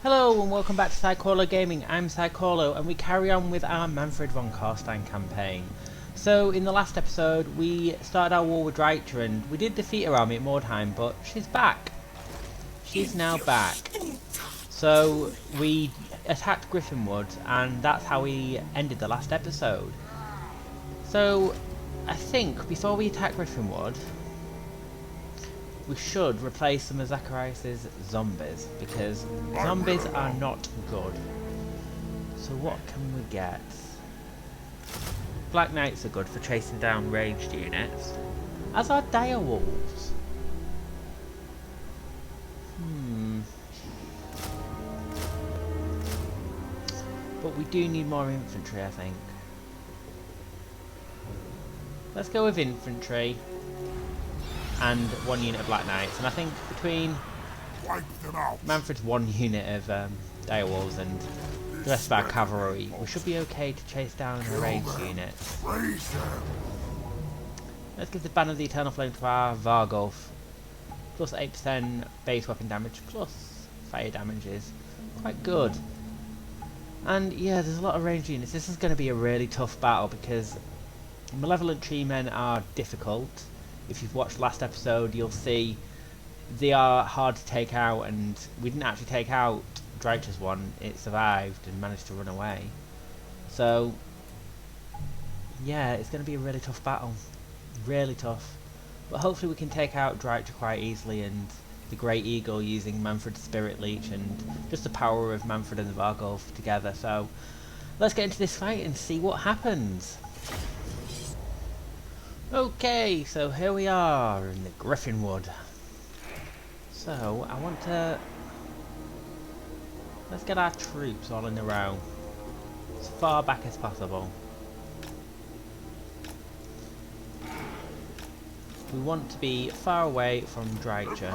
Hello and welcome back to Psycholo Gaming. I'm Psycholo and we carry on with our Mannfred von Carstein campaign. So in the last episode we started our war with Dreicher and we did defeat her army at Mordheim, but she's back. She's now back. So we attacked Gryphon Wood and that's how we ended the last episode. So I think before we attack Gryphon Wood we should replace some of Zacharias' zombies, because zombies are not good. So what can we get? Black Knights are good for chasing down ranged units, as are dire wolves. But we do need more infantry, I think. Let's go with infantry and one unit of Black Knights, and I think between Mannfred's one unit of dire wolves and the rest of our cavalry, we should be okay to chase down the ranged units. Let's give the Ban of the Eternal Flame to our Vargulf. Plus 8% base weapon damage, plus fire damage is quite good. And yeah, there's a lot of ranged units. This is going to be a really tough battle because Malevolent Tree Men are difficult. If you've watched last episode, you'll see they are hard to take out, and we didn't actually take out Dreicher's one. It survived and managed to run away. So yeah, it's going to be a really tough battle. Really tough. But hopefully we can take out Dreicher quite easily, and the Great Eagle using Mannfred's Spirit Leech and just the power of Mannfred and the Vargulf together. So let's get into this fight and see what happens. Okay, so here we are in the Gryphon Wood. So I want to... let's get our troops all in a row, as far back as possible. We want to be far away from Dreicher.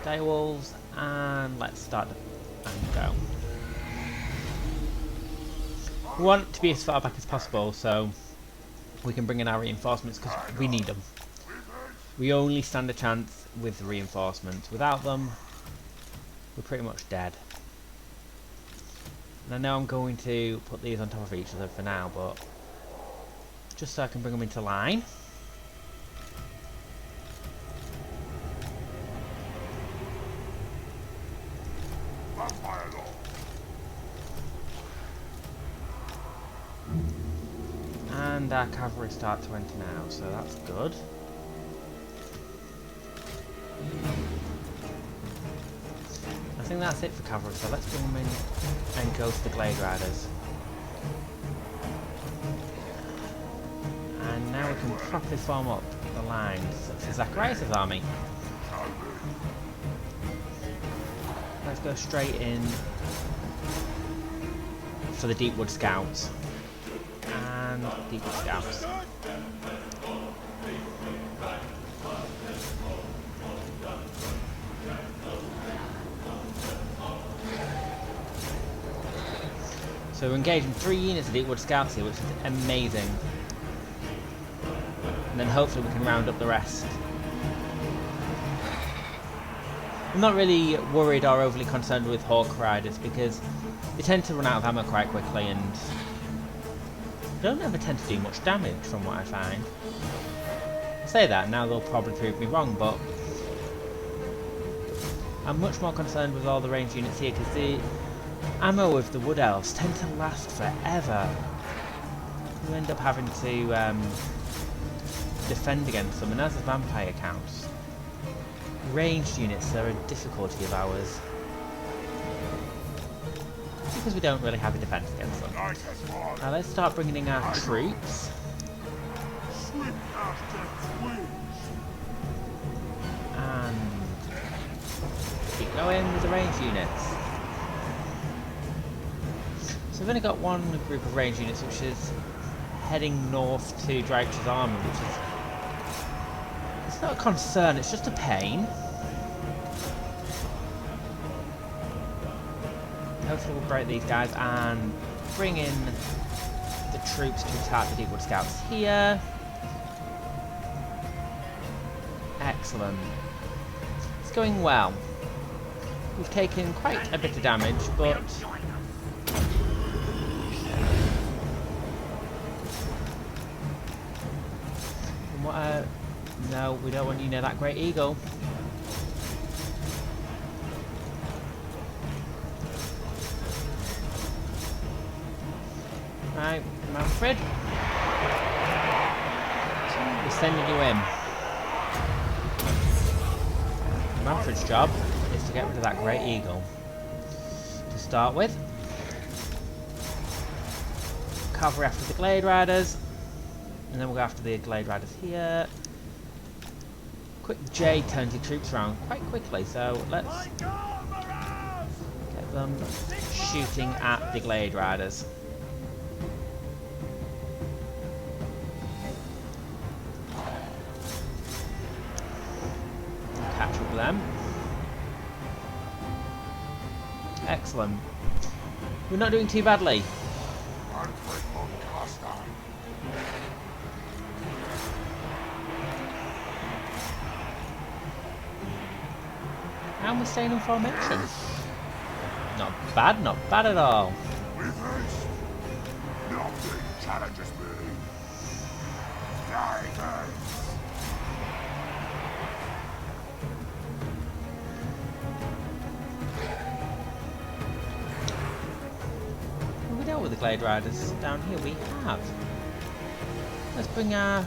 Dire wolves, and let's start and go. We want to be as far back as possible so we can bring in our reinforcements, because we need them. We only stand a chance with the reinforcements. Without them, we're pretty much dead. And I know I'm going to put these on top of each other for now, but just so I can bring them into line. And our cavalry start to enter now, so that's good. I think that's it for cavalry, so let's bring them in and go to the Glade Riders. And now we can properly form up the lines for Zacharias' army. Let's go straight in for the Deepwood Scouts. And Deepwood Scouts. So we're engaging 3 units of Deepwood Scouts here, which is amazing. And then hopefully we can round up the rest. I'm not really worried or overly concerned with Hawk Riders because they tend to run out of ammo quite quickly and don't ever tend to do much damage from what I find. I say that, now they'll probably prove me wrong, but I'm much more concerned with all the ranged units here because the ammo of the Wood Elves tend to last forever. You end up having to defend against them, and as the vampire counts, ranged units are a difficulty of ours because we don't really have a defense against them. Now let's start bringing in our troops. And keep going with the ranged units. So we've only got one group of ranged units which is heading north to Dreicher's army, which is... it's not a concern, it's just a pain. Hopefully we'll break these guys and bring in the troops to attack the Deepwood Scouts here. Excellent. going well. We've taken quite a bit of damage, but no, we don't want you near that great eagle. Right, Mannfred. We're sending you in. Mannfred's job is to get rid of that great eagle. To start with. Cavalry after the Glade Riders. And then we'll go after the Glade Riders here. Quick J turns your troops around quite quickly, so let's get them shooting at the Glade Riders. Catch up with them. Excellent. We're not doing too badly. Mannfred von Carstein. And we're staying in formation. Not bad at all. With haste. Nothing challenges me. Dragons. Have we dealt with the Glade Riders down here? We have. Let's bring our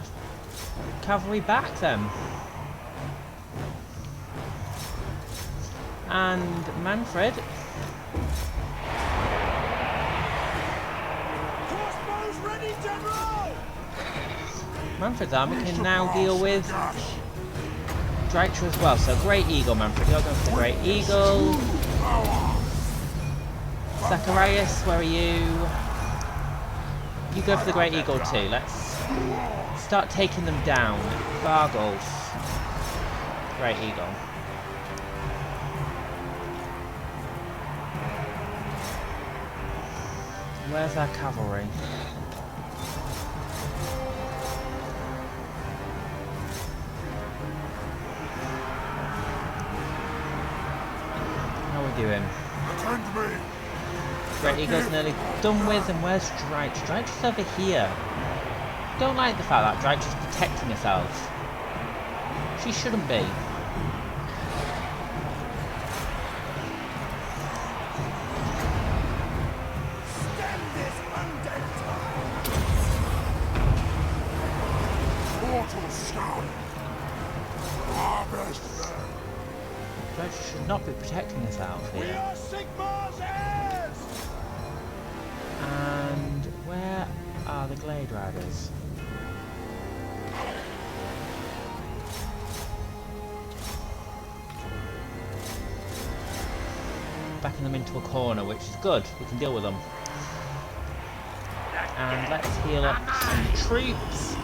cavalry back then. And Mannfred. Crossbows ready, General! Mannfred's army can now deal with Drycha as well. So Great Eagle, Mannfred. You're going for the Great Eagle. Zacharias, where are you? You go for the Great Eagle too. Let's start taking them down. Vargulf. Great Eagle. Where's our cavalry? How are we doing? Attend me! Great Eagle's nearly done with, and where's Drycha? Drycha's over here. Don't like the fact that Drycha's protecting herself. She shouldn't be. Drycha should not be protecting herself We here. are Sigmar's heirs! And where are the Glade Riders? Backing them into a corner, which is good. We can deal with them. And let's heal up some troops.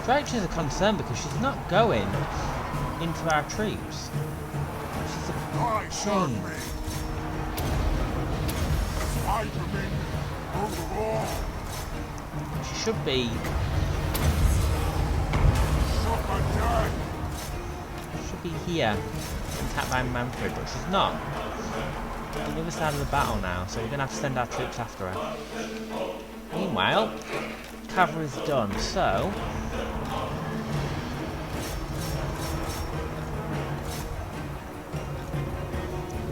Drycha's a concern because she's not going into our troops. She's a shame. She should be. Should be here, attacked by Mannfred, but she's not. On the other side of the battle now, so we're going to have to send our troops after her. Meanwhile, cavalry's done, so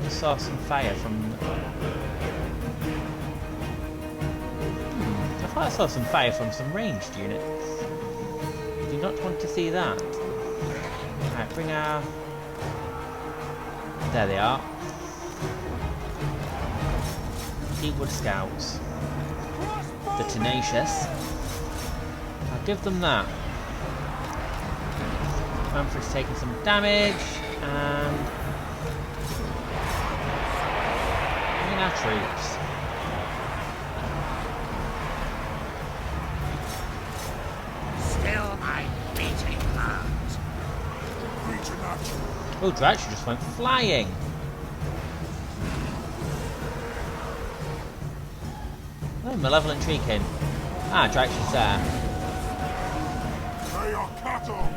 we saw some fire from. I thought I saw some fire from some ranged units. Do not want to see that. Right, bring our. There they are. Deepwood Scouts. The Tenacious. I'll give them that. Mannfred's taking some damage, and bring in our troops. Still my beating heart. Oh, Drycha just went flying. Oh, Malevolent Treekin. Ah, Drake's there. They are cattle.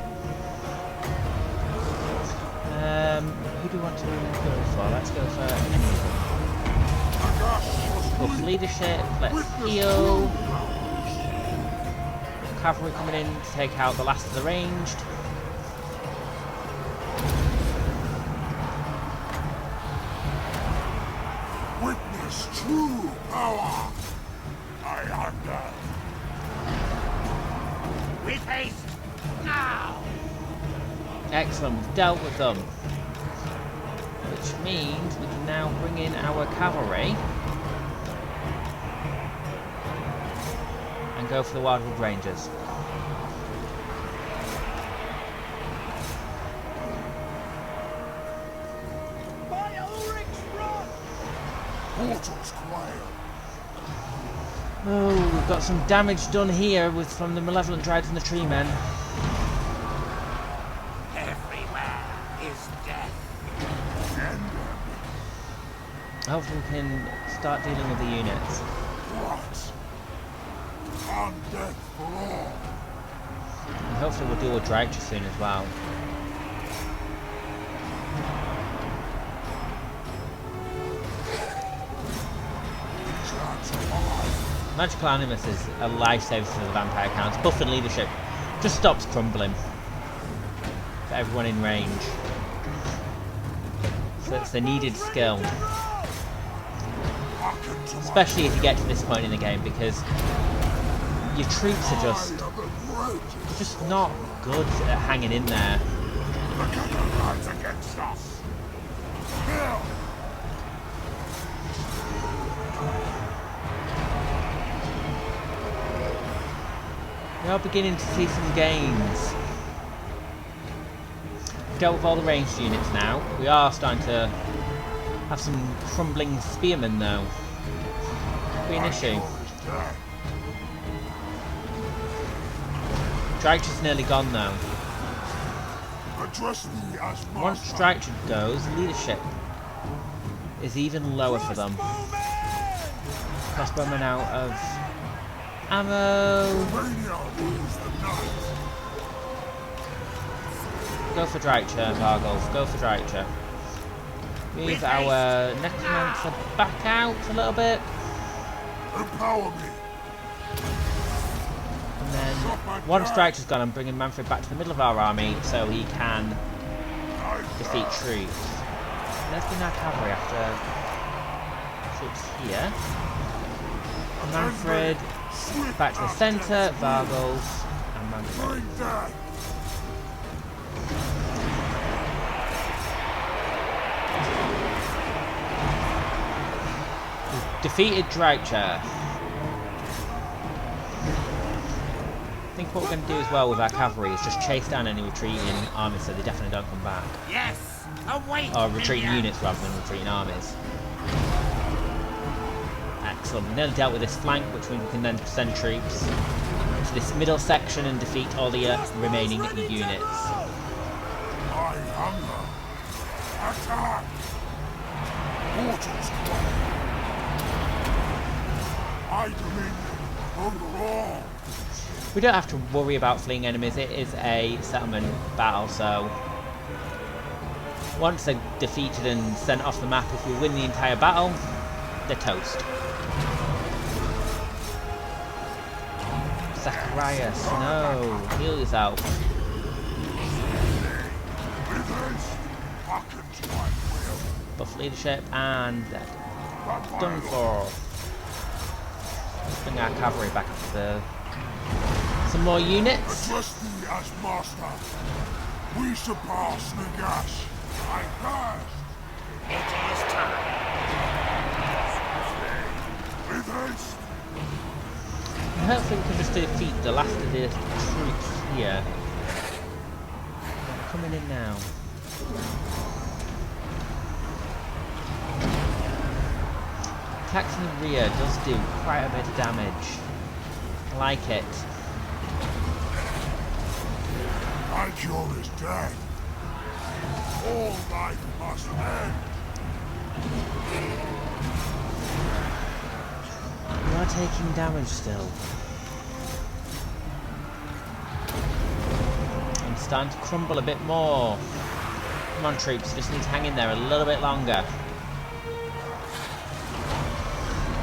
Who do we want to go for? Let's go for any of them. Go for leadership, let's heal. Cavalry coming in to take out the last of the ranged. Witness true power. I hunger. With haste, now. Excellent, we've dealt with them. Which means we can now bring in our cavalry. And go for the Wildwood Rangers. Portals quiet. Oh, we've got some damage done here from the Malevolent Dryades and the Tree Men. Everywhere is death. Hopefully we can start dealing with the units. What? And death for all. And hopefully we'll deal with Dragcha soon as well. Magical Animus is a lifesaver for the vampire counts. Buff and leadership just stops crumbling for everyone in range. So it's a needed skill. Especially if you get to this point in the game, because your troops are just not good at hanging in there. Against us. Here. We are beginning to see some gains. Dealt with all the ranged units now. We are starting to have some crumbling spearmen though. Could be an issue. Dragcha's nearly gone though. Address me as Once Dragcha goes, leadership is even lower for them. Crossbowmen out of ammo. Go for Dragcha, Vargolf. Go for Dragcha. Move our Necromancer back out a little bit. Empower me. And then, once Dragcha's gone, I'm bringing Mannfred back to the middle of our army so he can defeat troops. Let's bring our cavalry after troops here. Mannfred back to the centre, Vargolf, and Mannfred. We've defeated Dragcha. I think what we're going to do as well with our cavalry is just chase down any retreating armies so they definitely don't come back. Yes, await. Or retreating units rather than retreating armies. Excellent. We nearly dealt with this flank, which means we can then send troops to this middle section and defeat all the remaining units. I hunger. Attack. Portals quiet. I dominion over all. We don't have to worry about fleeing enemies. It is a settlement battle, so once they're defeated and sent off the map, if we win the entire battle, they're toast. Zacharias, no, heal yourself. Buff leadership and dead. Done for. Let's bring our cavalry back up to some more units. Address me as master. We surpass Nagash. I passed. It is time. With haste. And hopefully we can just defeat the last of the troops here. Coming in now. Attacks in the rear does do quite a bit of damage. I like it. My cure is death. All life must end. We are taking damage still. starting to crumble a bit more. Come on, troops, you just need to hang in there a little bit longer.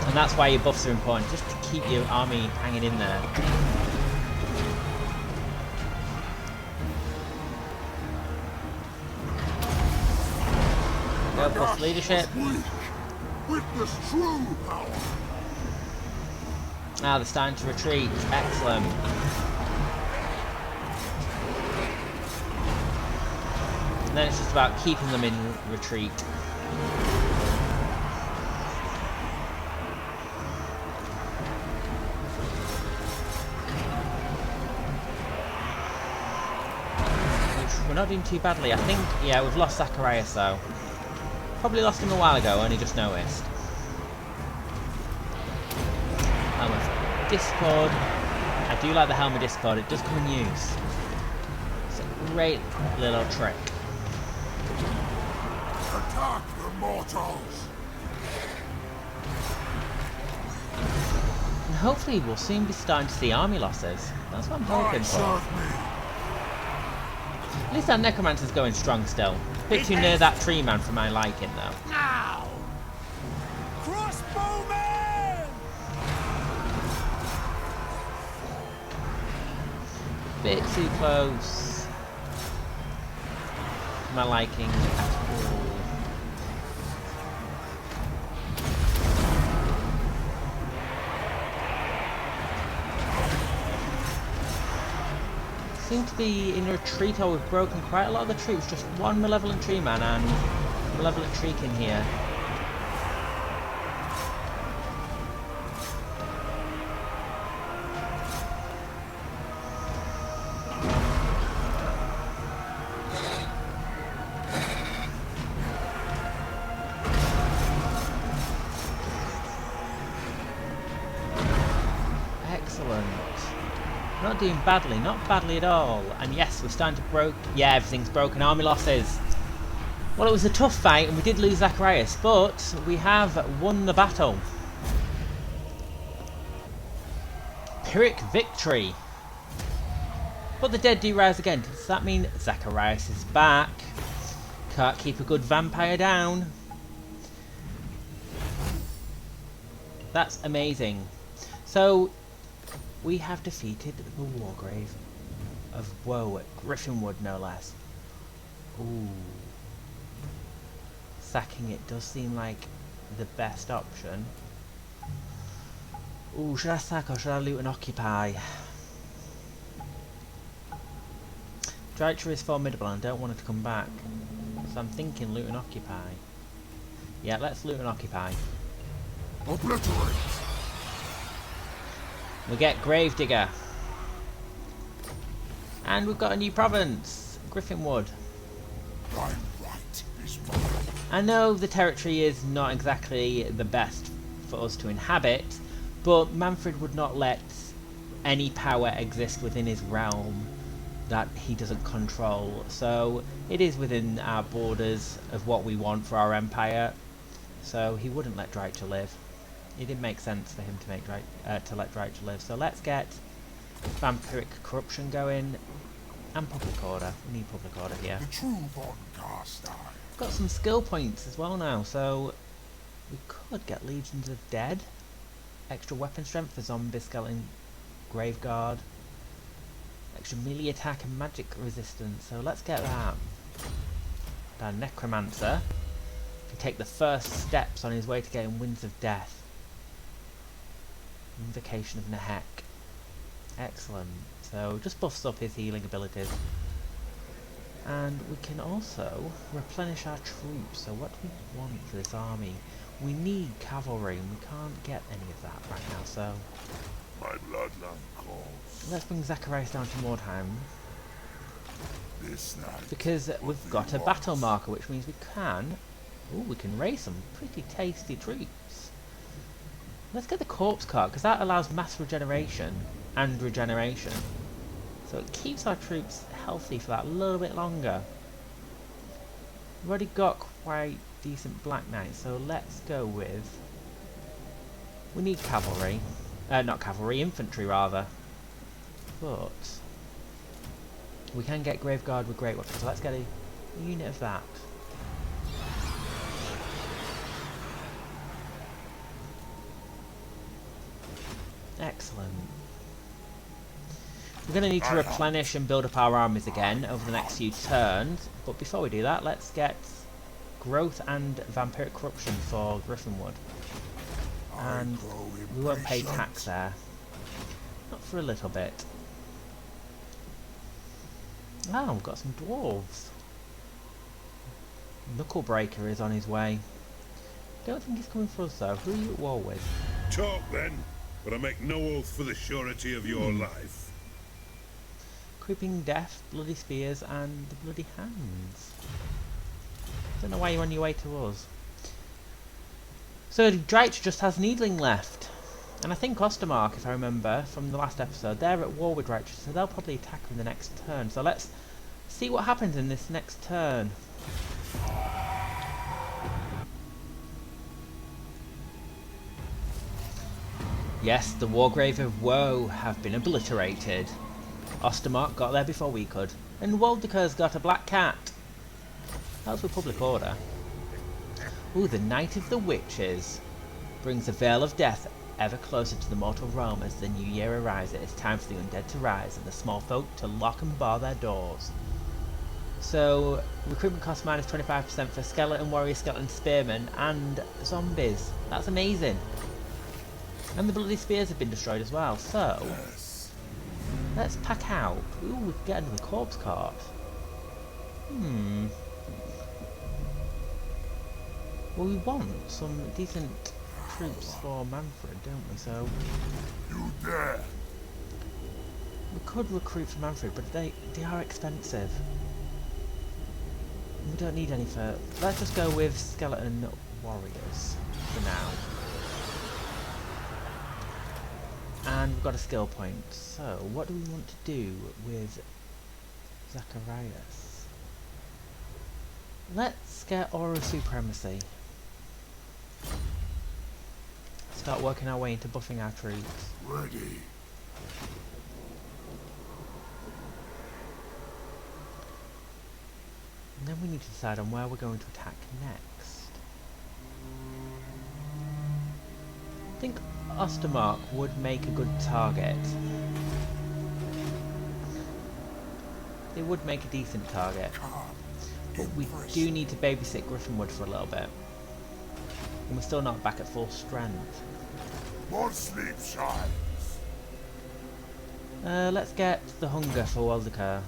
And that's why your buffs are important, just to keep your army hanging in there. Go plus leadership. Witness true power. Now they're starting to retreat. Excellent. And then it's just about keeping them in retreat. Which we're not doing too badly. I think, yeah, we've lost Zacharias though. Probably lost him a while ago, only just noticed. Helm of Discord. I do like the Helm of Discord, it does come in use. It's a great little trick. Attack the mortals. And hopefully we'll soon be starting to see army losses. That's what I'm hoping for. At least our Necromancer's going strong still. Bit too near that tree man for my liking though. Now! Crossbowmen! Bit too close. For my liking at all. Seem to be in retreat, or we've broken quite a lot of the troops. Just one malevolent tree man and malevolent Treek in here. Excellent. Not doing badly, not badly at all. And yes, we're starting to broke. Yeah, everything's broken. Army losses. Well, it was a tough fight and we did lose Zacharias, but we have won the battle. Pyrrhic victory. But the dead do rise again. Does that mean Zacharias is back? Can't keep a good vampire down. That's amazing. So we have defeated the Wargrave of Woe at Gryphon Wood, no less. Ooh. Sacking it does seem like the best option. Ooh, should I sack or should I loot and occupy? Drycher is formidable and I don't want it to come back. So I'm thinking loot and occupy. Yeah, let's loot and occupy. Obliterate! We get Gravedigger. And we've got a new province, Gryphon Wood. I'm right this moment. I know the territory is not exactly the best for us to inhabit, but Mannfred would not let any power exist within his realm that he doesn't control. So it is within our borders of what we want for our empire. So he wouldn't let Drycher live. It didn't make sense for him to make to let Drycher live. So let's get vampiric corruption going and public order. We need public order here. The true von Carstein. Got some skill points as well now, so we could get Legions of Dead, extra weapon strength for zombie skeleton, graveguard, extra melee attack and magic resistance. So let's get that. Our Necromancer can take the first steps on his way to getting Winds of Death. Invocation of Nehek. Excellent. So just buffs up his healing abilities. And we can also replenish our troops. So what do we want for this army? We need cavalry and we can't get any of that right now, so My bloodline calls. let's bring Zacharias down to Mordheim. This night. Because we've got a battle marker, which means we can raise some pretty tasty troops. Let's get the corpse card, because that allows mass regeneration and regeneration. So it keeps our troops healthy for that a little bit longer. We've already got quite decent Black Knights, so let's go with... We need cavalry. Not cavalry, infantry rather. But... We can get Graveguard with great weapons, so let's get a unit of that. Excellent. We're going to need to replenish and build up our armies again over the next few turns, but before we do that, let's get Growth and Vampiric Corruption for Gryphon Wood. And we won't pay tax there. Not for a little bit. Oh, we've got some dwarves. Knucklebreaker is on his way. Don't think he's coming for us though. Who are you at war with? Talk then, but I make no oath for the surety of your life. Creeping Death, Bloody Spears, and the Bloody Hands. Don't know why you're on your way to us. So Dreich just has Needling left. And I think Ostermark, if I remember from the last episode, they're at war with Dreich, so they'll probably attack in the next turn. So let's see what happens in this next turn. Yes, the Wargrave of Woe have been obliterated. Ostermark got there before we could, and Waldeker's got a black cat. That was with public order. Ooh, the Night of the Witches brings a veil of death ever closer to the mortal realm as the new year arrives. It is time for the undead to rise and the small folk to lock and bar their doors. So, recruitment cost minus 25% for skeleton warrior, skeleton spearmen, and zombies. That's amazing. And the bloody spears have been destroyed as well. So, let's pack out. Ooh, we can get another corpse cart. Well, we want some decent troops for Mannfred, don't we? So You dare! we could recruit for Mannfred, but they are expensive. We don't need any for. Let's just go with skeleton warriors for now. And we've got a skill point. So what do we want to do with Zacharias? Let's get Aura Supremacy. Start working our way into buffing our troops. Ready. And then we need to decide on where we're going to attack next. I think Ostermark would make a good target. They would make a decent target. But we do need to babysit Gryphon Wood for a little bit. And we're still not back at full strength. More sleep shines. Let's get the hunger for Waldeker.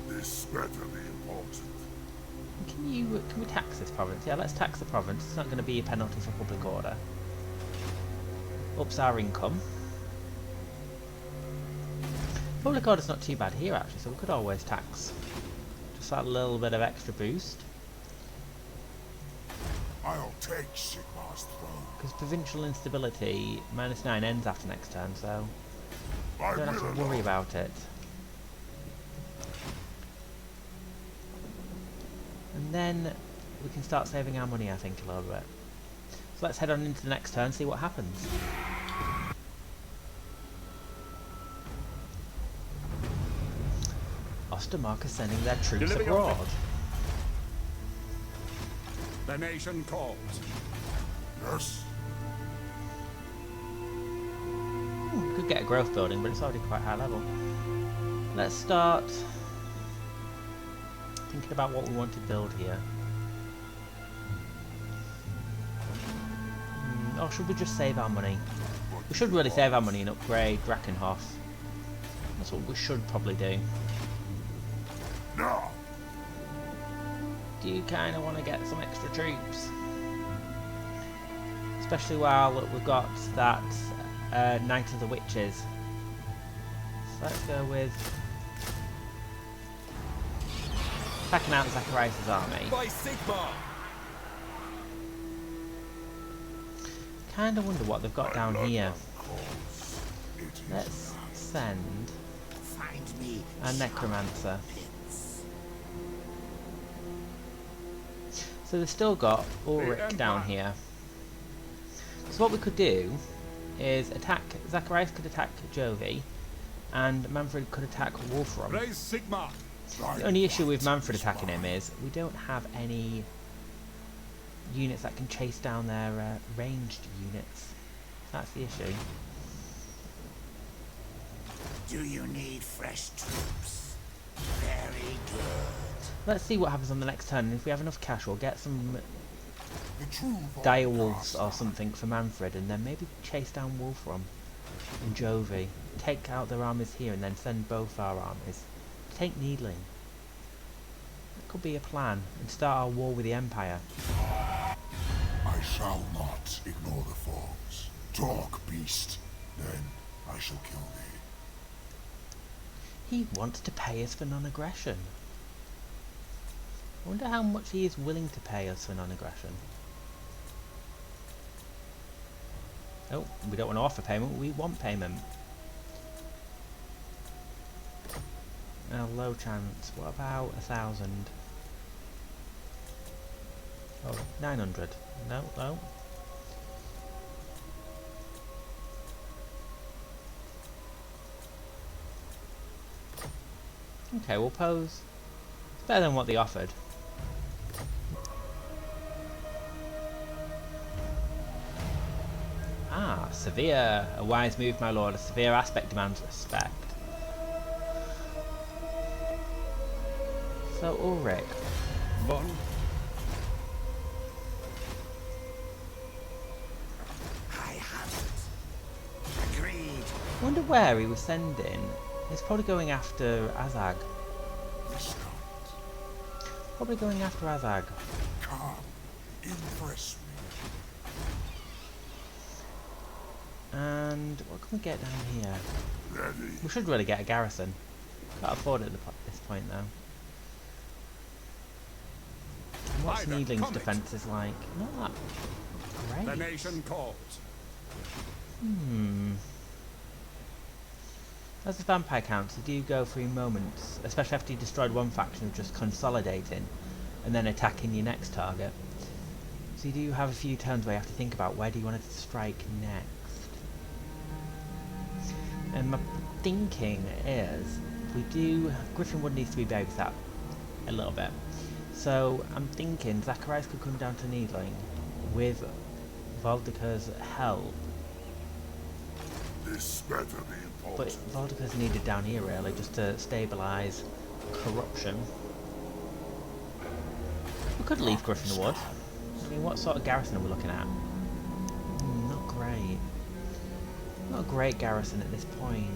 This better be important. Can we tax this province? Yeah, let's tax the province. It's not going to be a penalty for public order. Ups our income. Public order's not too bad here actually, so we could always tax. Just that little bit of extra boost. I'll take Sigmar's throne. Because provincial instability -9 ends after next turn, so I don't have to worry about it. And then we can start saving our money, I think, a little bit. So let's head on into the next turn, see what happens. Ostermark is sending their troops abroad. The nation calls. Yes. We could get a growth building, but it's already quite high level. Let's start thinking about what we want to build here. Or should we just save our money? We should really save our money and upgrade Drakenhof. That's what we should probably do. Now. Do you kind of want to get some extra troops? Especially while we've got that Night of the Witches. So let's go with packing out Zacharias' army. By Sigmar. Kind of wonder what they've got down here. It is Let's send Find me. a Necromancer. So they've still got Ulrich down here. So what we could do is attack. Zacharias could attack Jovi. and Mannfred could attack Wolfram. Raise Sigma. The only issue with Mannfred attacking him is we don't have any units that can chase down their ranged units. That's the issue. Do you need fresh troops? Very good. Let's see what happens on the next turn, and if we have enough cash we'll get some The true dire wolves or something for Mannfred, and then maybe chase down Wolfram and Jovi. Take out their armies here and then send both our armies. Take Needling. That could be a plan, and start our war with the Empire. I shall not ignore the foes. Talk, beast. Then I shall kill thee. He wants to pay us for non-aggression. I wonder how much he is willing to pay us for non-aggression. Oh, we don't want to offer payment, we want payment. A low chance. What about 1,000? Oh, 900. No, no. Okay, we'll pose. It's better than what they offered. Ah, severe. A wise move, my lord. A severe aspect demands respect. So, Ulrich. Von. I have it. Agreed. I wonder where he was sending. He's probably going after Azag. Viscount, Probably going after Azag. come, impress And what can we get down here? me. Ready. We should really get a garrison. Can't afford it at this point though. And what's Either Needling's comet. defense is like? Not that The great. nation calls. As the vampire counts, you do go through moments, especially after you destroyed one faction, of just consolidating and then attacking your next target. So you do have a few turns where you have to think about where do you want to strike next. And my thinking is, Gryphon Wood needs to be babysat a little bit. So I'm thinking Zacharias could come down to Needling with Voldica's help. This better be But important. Voldica's needed down here really, just to stabilise corruption. We could leave Gryphon Wood. I mean, what sort of garrison are we looking at? Not great. Not a great garrison at this point.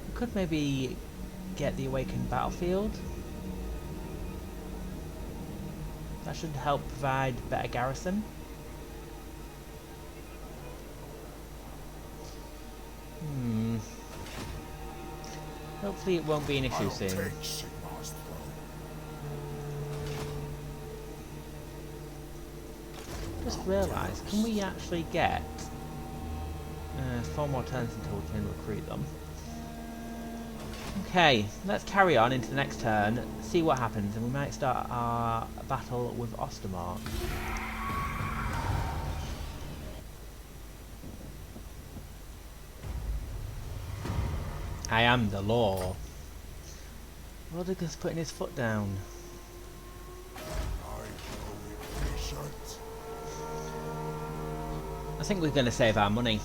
We could maybe get the Awakened Battlefield. That should help provide better garrison. Hopefully it won't be an issue I'll soon. take Sigmar's throne. Just realised, can we actually get 4 more turns until we can recruit them? Okay, let's carry on into the next turn, see what happens, and we might start our battle with Ostermark. I am the law. Rodica's putting his foot down. I know it isn't. I think we're going to save our money.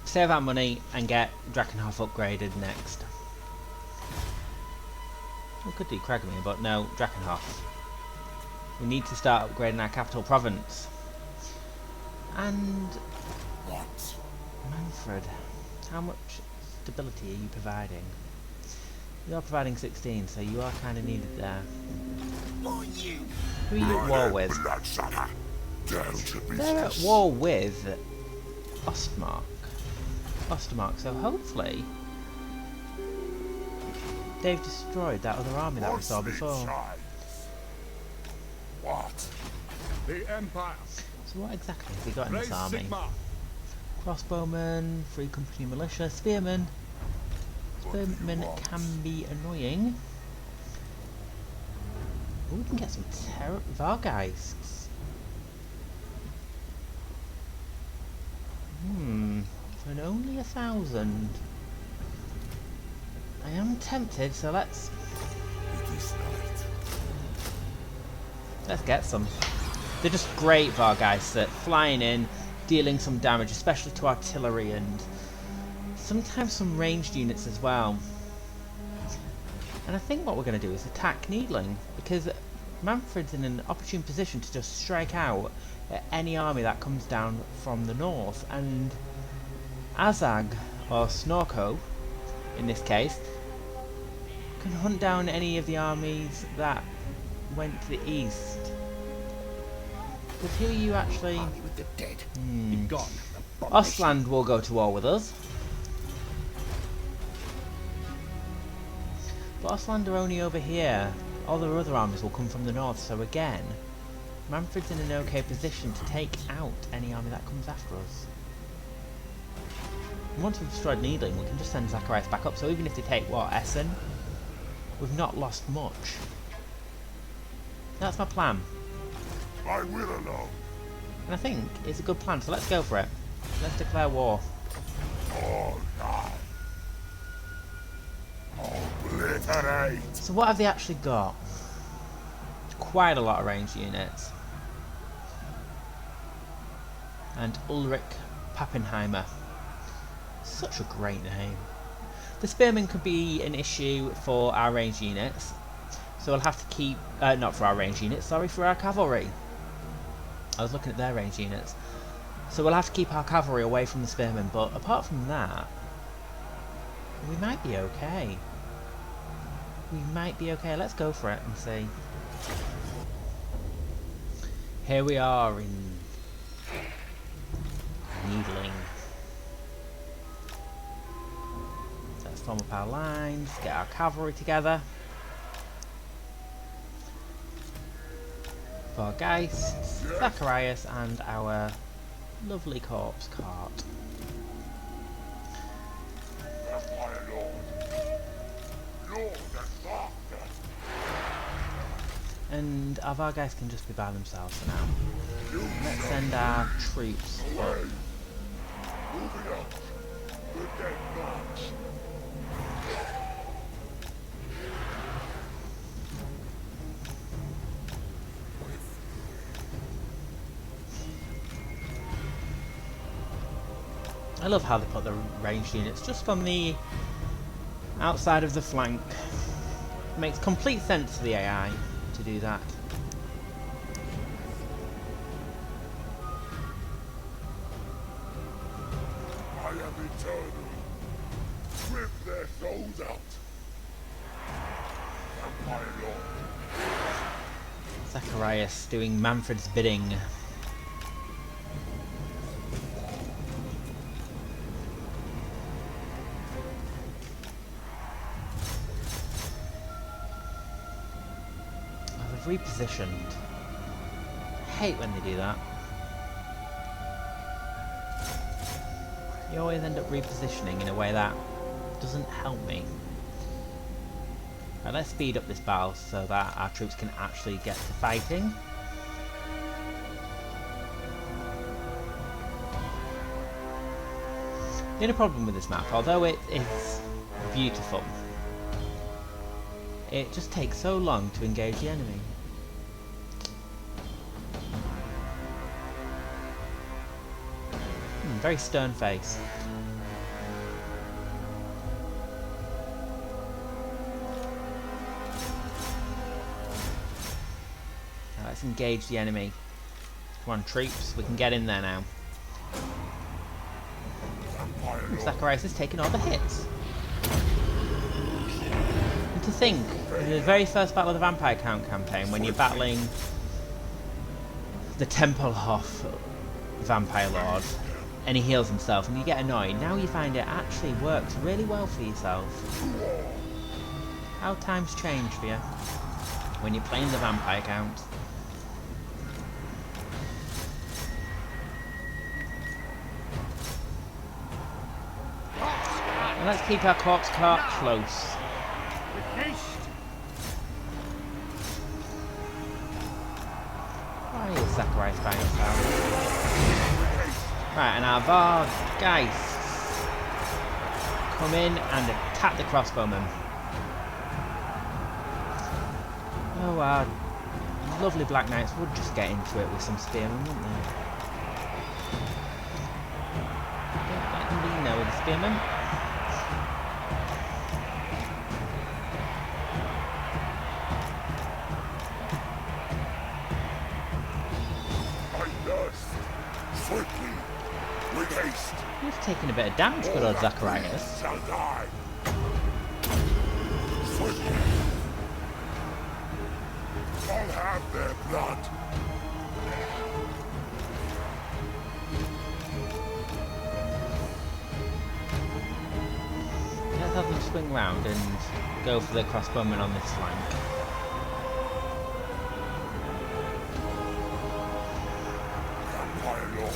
Save our money and get Drakenhof upgraded next. We could do Kragomir, but no, Drakenhof. We need to start upgrading our capital province. And What? Mannfred, how much stability are you providing? You are providing 16, so you are kind of needed there. Or you. Who are you at war with? Bloodsucker. Down to They're at business. war with Ostermark. So hopefully they've destroyed that other army that we What's saw the before. size? What? The Empire. So what exactly have they got in Raise this army? Sigma. Crossbowmen, 3 company militia, spearmen. What do you Spearmen want? can be annoying. Ooh, we can get some Vargeists. And only 1,000. I am tempted, so let's get some. They're just great Vargeists at flying in, dealing some damage, especially to artillery and sometimes some ranged units as well. And I think what we're going to do is attack Needling, because Mannfred's in an opportune position to just strike out at any army that comes down from the north, and Azag, or Snorko in this case, can hunt down any of the armies that went to the east. Because who are you actually? Army with the dead. Be gone. Ostland will go to war with us. But Ostland are only over here. All their other armies will come from the north, so again, Mannfred's in an okay position to take out any army that comes after us. And once we've destroyed Needling, we can just send Zacharias back up, so even if they take, what, Essen? We've not lost much. That's my plan. I will alone. And I think it's a good plan, so let's go for it. Let's declare war. All right. Obliterate. So what have they actually got? Quite a lot of ranged units. And Ulrich Pappenheimer. Such a great name. The spearmen could be an issue for our ranged units, so we'll have to keep, not for our ranged units, sorry, for our cavalry. I was looking at their ranged units. So we'll have to keep our cavalry away from the spearmen, but apart from that, we might be okay. We might be okay. Let's go for it and see. Here we are in Needling. Let's form up our lines, get our cavalry together. Vargeists, Zacharias, and our lovely corpse cart. And our Vargeists can just be by themselves for now. Let's send our troops up. I love how they put the ranged units just on the outside of the flank. It makes complete sense to the AI to do that. I am eternal. Rip their souls out. Vampire Lord. Zacharias doing Mannfred's bidding. Repositioned. I hate when they do that. You always end up repositioning in a way that doesn't help me. Right, let's speed up this battle so that our troops can actually get to fighting. The only problem with this map, although it is beautiful, it just takes so long to engage the enemy. Very stern face. Now let's engage the enemy. Come on, troops, we can get in there now. Zacharias is taking all the hits. And to think, in the very first battle of the Vampire Count campaign, when you're battling the Tempelhof Vampire Lord, and he heals himself and you get annoyed, now you find it actually works really well for yourself. How times change for you when you're playing the Vampire Count. And let's keep our corpse cart close. Why is Zacharias by himself? Right, and our Vargeists come in and attack the crossbowmen. Oh wow, lovely Black Knights would just get into it with some spearmen, wouldn't they? Don't let them be in there with the spearmen. Swiftly, with haste. You've taken a bit of damage, good old Zacharias. Shall die. Swiftly. I'll have their blood. Let's have them swing round and go for the crossbowmen on this flank. Vampire Lord.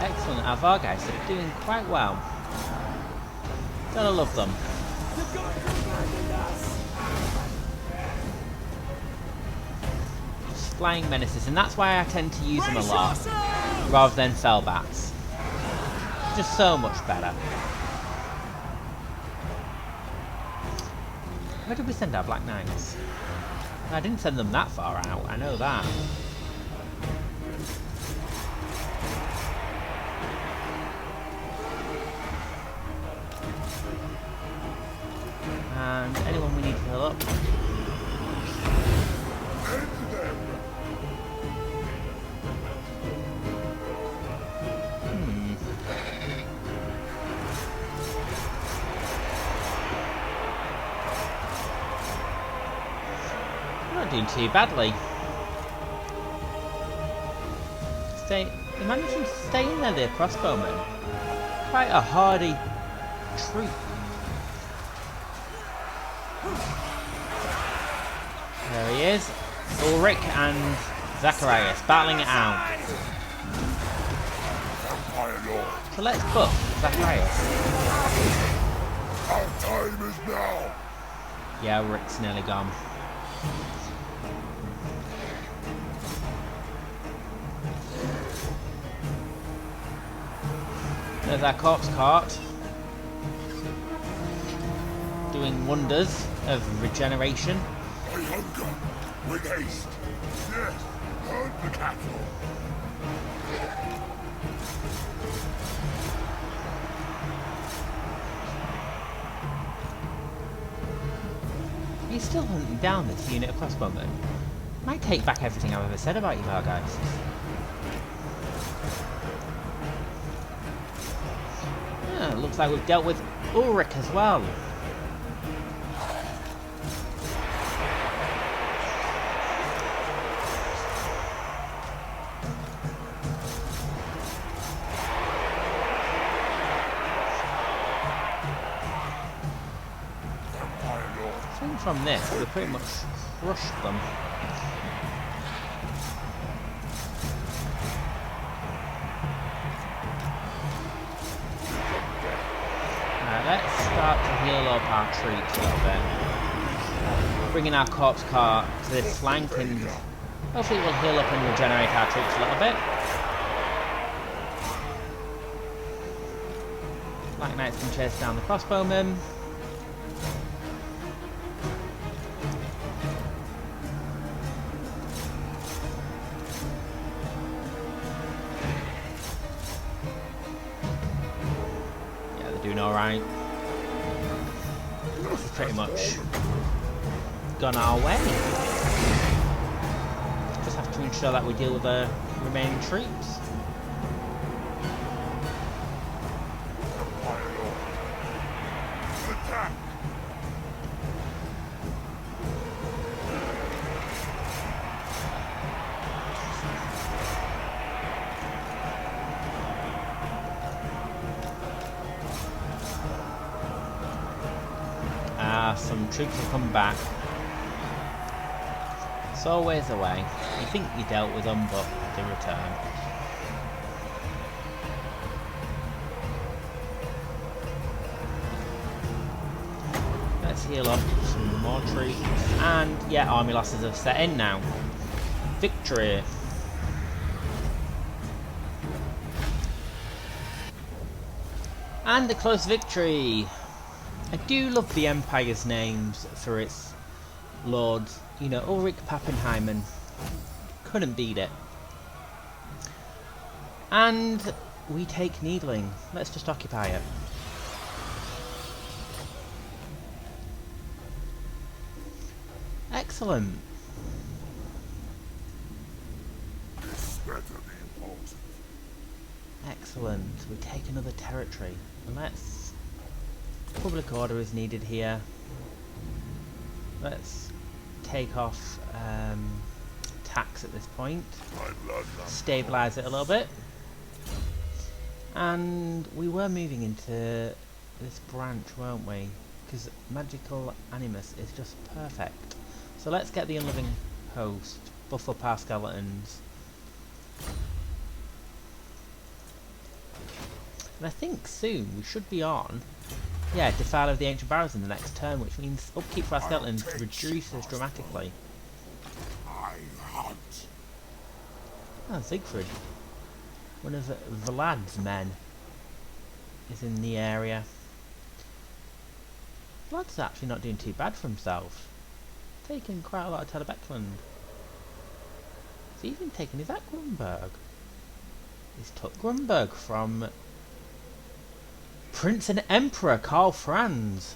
Excellent, our Vargeist are doing quite well. Gotta love them. Just flying menaces, and that's why I tend to use them a lot, rather than Fellbats. Just so much better. Where did we send our Black Knights? I didn't send them that far out, I know that. And anyone we need to heal up? We're not doing too badly. They're managing to stay in there, the crossbowmen. Quite a hardy troop. There he is. Ulrich and Zacharias battling it out. So let's buff Zacharias. Our time is now. Yeah, Ulrich's nearly gone. There's our corpse cart. Doing wonders of regeneration. I hunger with haste. Yes, herd the cattle. You're still hunting down this unit of crossbowmen. Might take back everything I've ever said about you, guys. Yeah, looks like we've dealt with Ulrich as well. From this, we pretty much crushed them. Now let's start to heal up our troops a little bit. Bringing our corpse cart to this flank, and hopefully it will heal up and regenerate our troops a little bit. Black Knights can chase down the crossbowmen. Doing alright. This is pretty much gone our way. Just have to ensure that we deal with the remaining troops. Some troops have come back. It's always a way. You think you dealt with them, but they return. Let's heal up some more troops. And yeah, army losses have set in now. Victory. And a close victory! I do love the Empire's names for its lords. You know, Ulrich Pappenheimen. Couldn't beat it. And we take Needling. Let's just occupy it. Excellent. This better be important. Excellent. We take another territory. And let's... Public order is needed here. Let's take off tax at this point. Stabilise it a little bit. And we were moving into this branch, weren't we? Because magical animus is just perfect. So let's get the unliving host. Buff up our skeletons. And I think soon we should be on, yeah, Defile of the Ancient Barrows in the next turn, which means upkeep for our skeletons reduces dramatically. I hunt. Ah, Siegfried. One of Vlad's men is in the area. Vlad's actually not doing too bad for himself. Taking quite a lot of Telebeckland. He's even taken his at Grunberg. He's took Grunberg from Prince and Emperor Karl Franz.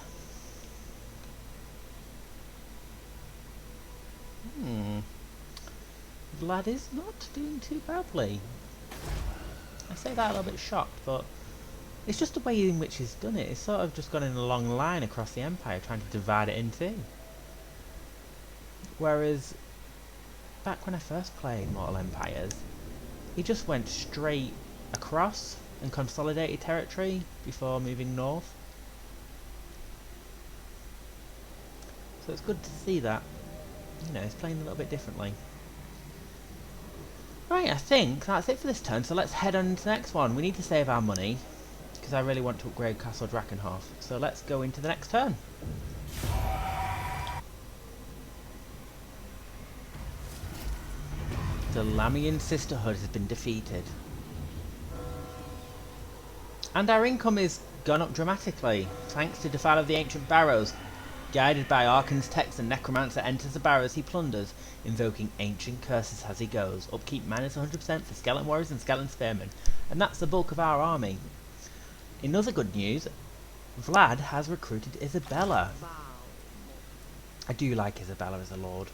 Vlad is not doing too badly. I say that a little bit shocked, but it's just the way in which he's done it. It's sort of just gone in a long line across the Empire, trying to divide it in two. Whereas, back when I first played Mortal Empires, he just went straight across and consolidated territory before moving north. So it's good to see that, you know, he's playing a little bit differently. Right, I think that's it for this turn, so let's head on to the next one. We need to save our money, because I really want to upgrade Castle Drakenhof. So let's go into the next turn. The Lamian Sisterhood has been defeated. And our income is gone up dramatically, thanks to Defile of the Ancient Barrows. Guided by Arkan's text, and Necromancer enters the barrows he plunders, invoking ancient curses as he goes. Upkeep minus 100% for Skeleton Warriors and Skeleton Spearmen. And that's the bulk of our army. In other good news, Vlad has recruited Isabella. I do like Isabella as a lord.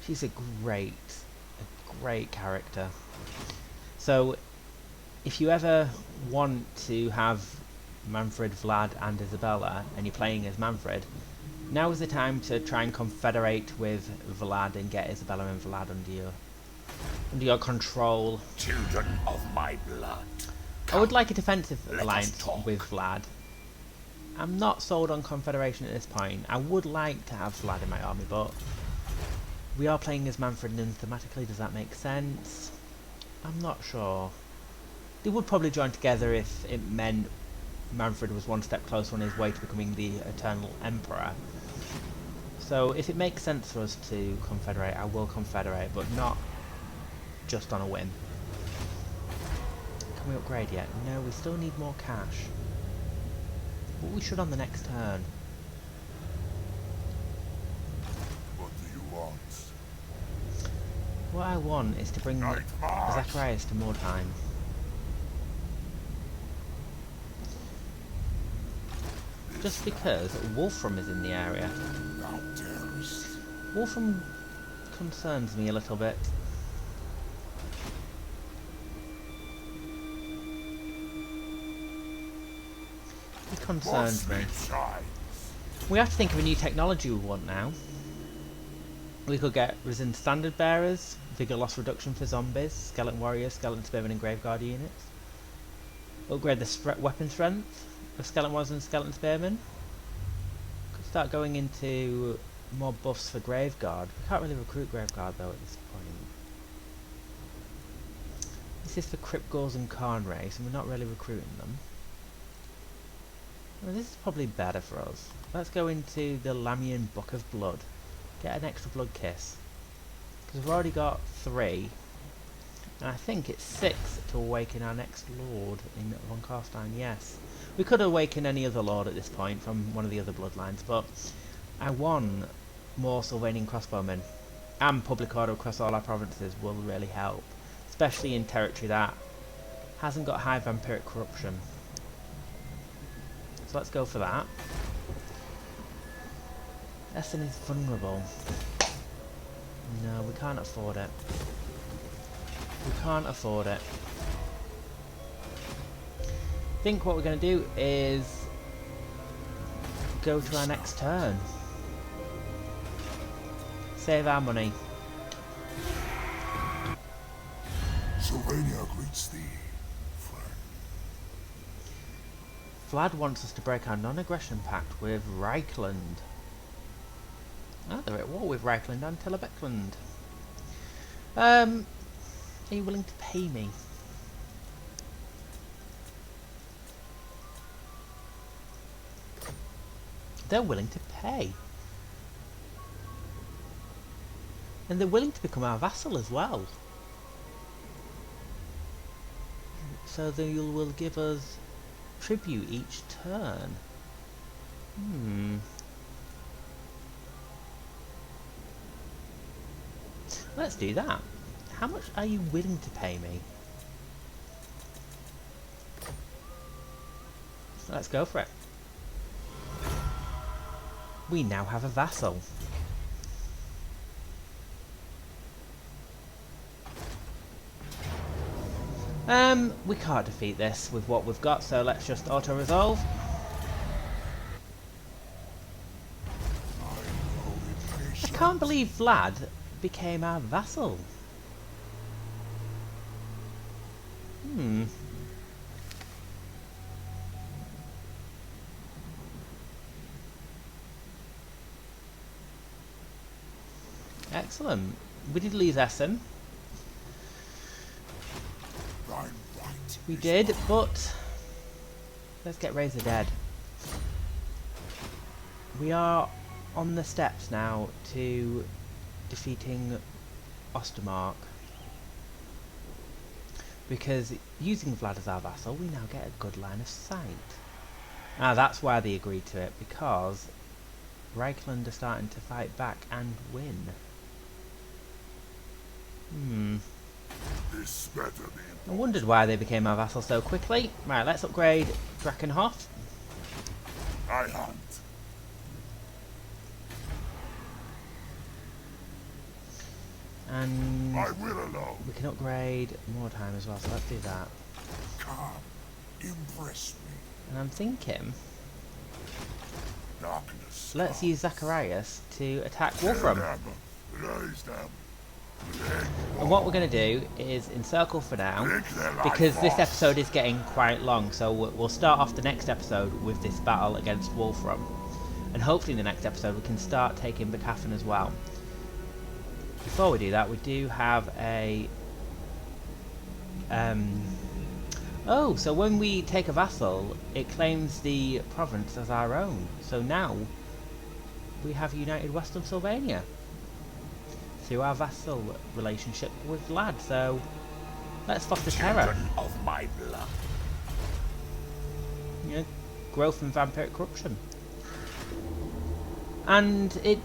She's a great character. So, if you ever want to have Mannfred, Vlad and Isabella, and you're playing as Mannfred, now is the time to try and confederate with Vlad and get Isabella and Vlad under your control. Children of my blood. I would like a defensive alliance with Vlad. I'm not sold on confederation at this point. I would like to have Vlad in my army, but we are playing as Mannfred, and thematically does that make sense? I'm not sure. They would probably join together if it meant Mannfred was one step closer on his way to becoming the Eternal Emperor. So if it makes sense for us to confederate, I will confederate, but not just on a whim. Can we upgrade yet? No, we still need more cash. But we should on the next turn. What do you want? What I want is to bring Zacharias to Mordheim. Just because Wolfram is in the area. Wolfram concerns me a little bit. He concerns me. We have to think of a new technology we want now. We could get Risen Standard Bearers, Vigor Loss Reduction for Zombies, Skeleton Warriors, Skeleton Spearmen and Graveguard units. Upgrade the weapon strength of Skeleton Warriors and Skeleton Spearmen. Could start going into more buffs for Graveguard. We can't really recruit Graveguard though at this point. This is for Crypt Ghouls and Kharn Race, and we're not really recruiting them. Well, this is probably better for us. Let's go into the Lamian Book of Blood. Get an extra blood kiss. Because we've already got 3. And I think it's 6 to awaken our next lord in von Carstein, yes. We could awaken any other lord at this point from one of the other bloodlines, but I want more Sylvanian crossbowmen, and public order across all our provinces will really help, especially in territory that hasn't got high vampiric corruption. So let's go for that. Essen is vulnerable. No, we can't afford it. We can't afford it. I think what we're going to do is go to our next turn. Save our money. Sylvania greets thee, friend. Vlad wants us to break our non-aggression pact with Reichland. Ah, they're at war with Reichland and Telebeckland. Are you willing to pay me? They're willing to pay. And they're willing to become our vassal as well. So they will give us tribute each turn. Let's do that. How much are you willing to pay me? Let's go for it. We now have a vassal. We can't defeat this with what we've got, so let's just auto-resolve. I can't believe Vlad became our vassal. Excellent. We did lose Essen. We did, but let's get Razor Dead. We are on the steps now to defeating Ostermark. Because using Vlad as our vassal, we now get a good line of sight. Now that's why they agreed to it, because Reichland are starting to fight back and win. This better be. I wondered why they became our vassal so quickly. Right, let's upgrade Drakenhof. I hunt. And I will alone. we can upgrade Mordheim as well, so let's do that. Come, impress me. And I'm thinking, Darkness. let's use Zacharias to attack Wolfram. Raise them. And what we're going to do is encircle for now, because this episode is getting quite long, so we'll start off the next episode with this battle against Wolfram. And hopefully in the next episode we can start taking Bekaffen as well. Before we do that, we do have a... Oh, so when we take a vassal, it claims the province as our own. So now we have united Western Sylvania through our vassal relationship with Vlad. So let's foster terror. Children of my blood. Yeah, growth and vampiric corruption. And it,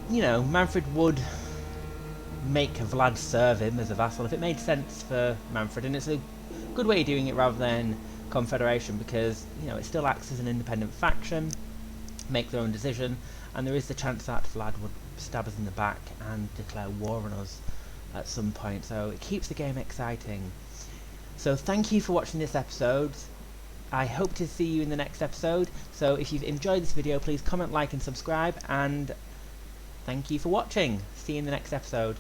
you know, Mannfred would make Vlad serve him as a vassal if it made sense for Mannfred, and it's a good way of doing it rather than confederation, because you know it still acts as an independent faction, make their own decision, and there is the chance that Vlad would stab us in the back and declare war on us at some point, so it keeps the game exciting. So thank you for watching this episode. I hope to see you in the next episode, so if you've enjoyed this video please comment, like and subscribe, and thank you for watching. See you in the next episode.